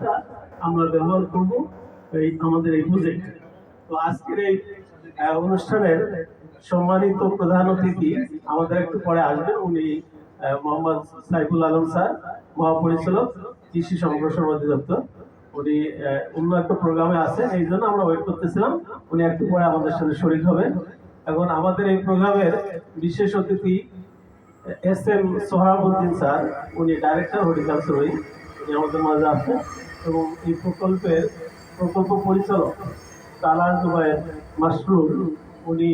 ব্যবস্থা আমরা ব্যবহার করব আমাদের এই প্রজেক্ট। তো আজকের এই অনুষ্ঠানের সম্মানিত প্রধান অতিথি আমাদের একটু পরে আসবেন, উনি মোহাম্মদ সাইফুল আলম স্যার, মহাপরিচালক কৃষি সম্প্রসারণ অধিদপ্তর। উনি অন্য একটা প্রোগ্রামে আছেন, এই জন্য আমরা ওয়েট করতেছিলাম। উনি একটু পরে আমাদের সাথে শরীক হবেন। এখন আমাদের এই প্রোগ্রামের বিশেষ অতিথি এস.এম. সোহরাবউদ্দিন স্যার, উনি ডাইরেক্টর হর্টিকালচার, উনি আমাদের মাঝে আছেন। এবং এই প্রকল্প পরিচালক তালাল জুবায়ের মাসরুর, উনি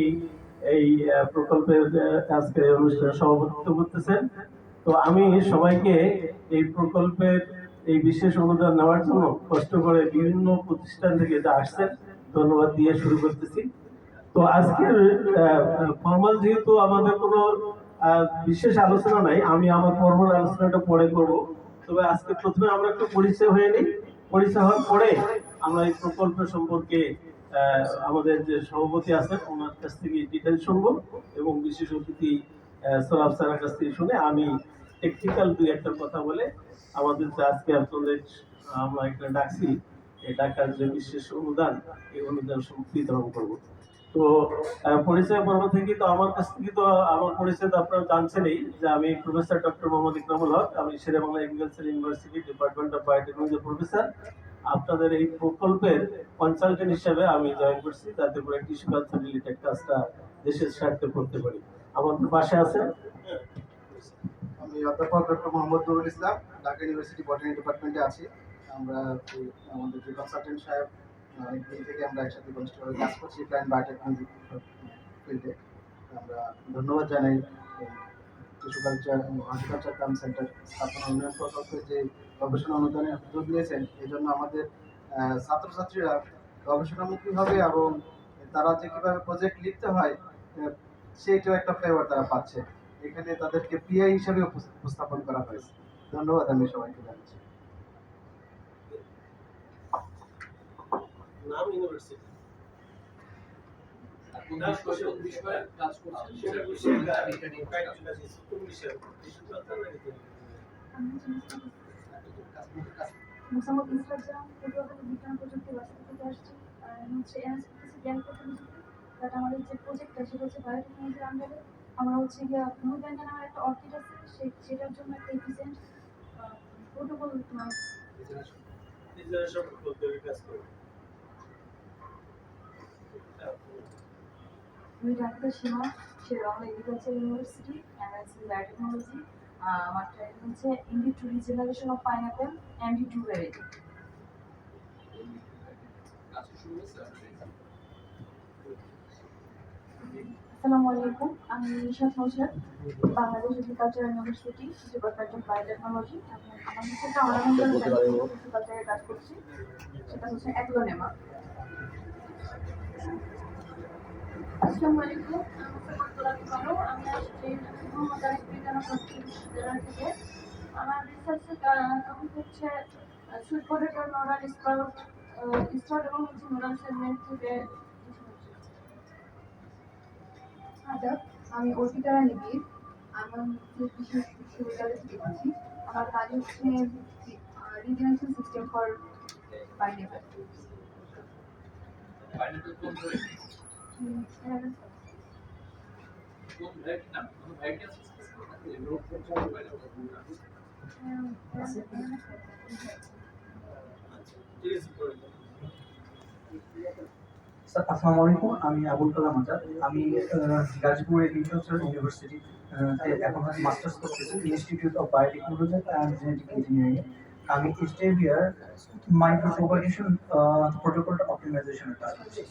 এই প্রকল্পের আজকে অনুষ্ঠানে সভাপতিত্ব করতেছেন। তো আমি সবাইকে এই প্রকল্পের এই বিশেষ অনুদান নেওয়ার জন্য কষ্ট করে বিভিন্ন প্রতিষ্ঠান থেকে যা আসছেন ধন্যবাদ দিয়ে শুরু করতেছি। তো আজকের ফর্মাল যেহেতু আমাদের কোনো বিশেষ আলোচনা নাই, আমি আমার ফর্মাল আলোচনাটা পরে করব। তবে আজকে প্রথমে আমরা একটু পরিচয় হয়ে নিই। পরিচয় হওয়ার পরে আমরা এই প্রকল্প সম্পর্কে আমাদের যে সভাপতি আছেন ওনার কাছ থেকে ডিটেল শুনবো এবং বিশেষ অতিথি সোলাব স্যারের কাছ থেকে শুনে আমি টেকনিক্যাল দুই একটা কথা বলে আমাদের যে আজকে আপনাদের আমরা এখানে ডাকছি এই ডাকার যে বিশেষ অনুদান, এই অনুদান বিতরণ করবো। তো পরিচয় পর্ব থেকে তো আমার কাছ থেকে তো আমার পরিচয় তো আপনারা জানছেনই যে আমি প্রফেসর ডক্টর মোহাম্মদ ইকরামুল হক, আমি Sher-e-Bangla agriculture university department of biotechnology professor. আপনাদের এই প্রকল্পের কনসালটেন্ট হিসেবে আমি জয়েন করছি, যাতে করে কৃষি কালচার রিলেটেড কাজটা দেশের স্বার্থে করতে পারি। আমাদের পাশে আছে আমি অধ্যাপক ডক্টর মোহাম্মদ নুরুল ইসলাম, ঢাকা ইউনিভার্সিটি বটানি ডিপার্টমেন্টে আছি। আমরা আমাদের যে কনসালটেন্ট সাহেব অনেকদিন থেকে আমরা একসাথে ঘনিষ্ঠভাবে কাজ করছি প্ল্যান্ট বায়োটেকনোলজি ফিল্ডে। আমরা ধন্যবাদ জানাই টিস্যু কালচার হর্টিকালচার কাম সেন্টার স্থাপনা উন্নয়ন প্রকল্পের যে গবেষণা অনুদানে সুযোগ দিয়েছেন, এই জন্য আমাদের ছাত্রছাত্রীরা গবেষণামুখী হবে এবং তারা যে কীভাবে প্রজেক্ট লিখতে হয় সেইটাও একটা ফ্লেভার তারা পাচ্ছে। এখানে তাদেরকে পিআই হিসেবে উপস্থাপন করা হয়েছে। ধন্যবাদ আমি সবাইকে জানাচ্ছি। নাম ইউনিভার্সিটি আমাদের যে প্রজেক্টটা সেটা হচ্ছে বায়োটেকনোলজির আন্ডারে। আমরা হচ্ছে গিয়ে অনুদান নামের একটা অর্কিড আছে, সেটার জন্য একটা এফিসিয়েন্ট প্রোটোকল আমি ডাক্তার Seema, Sher-e-Bangla agriculture university, MSc biotechnology. আমার ট্রেনিং হচ্ছে in vitro regeneration of pineapple MD2 variety. আসসালামু আলাইকুম, আমি Nishat Naushad, Bangladesh agriculture university department of biotechnology. আমার হচ্ছে একটা এগ্রিকালচারে কাজ করছি, সেটা হচ্ছে অ্যাগ্লোনেমা। আসসালামু আলাইকুম, আমি আসছি মোহাম্মদ আরিফ বিজ্ঞান ও প্রযুক্তি বিশ্ববিদ্যালয় থেকে। আমার রিসার্চের টপিক হচ্ছে সুইট পটেটো নোডাল স্প্রাউট এবং হচ্ছে নোডাল সেগমেন্ট থেকে। আমি অর্পিতারা নিবিড়, আমার বিশেষ বিশ্ববিদ্যালয় থেকে আছি। আমার কাজ হচ্ছে রিজেনারেশন সিস্টেম ফর পাইনাপেল। আসসালামু আলাইকুম, আমি আবুল কালাম আজাদ। আমি গাজীপুর এগ্রিকালচার ইউনিভার্সিটি এখন মাস্টার্স করতেছি, institute of biotechnology and genetic engineering. আমি স্টেভিয়ার মাইক্রো প্রোপাগেশন প্রোটোকল অপটিমাইজেশনের কাজ করছি।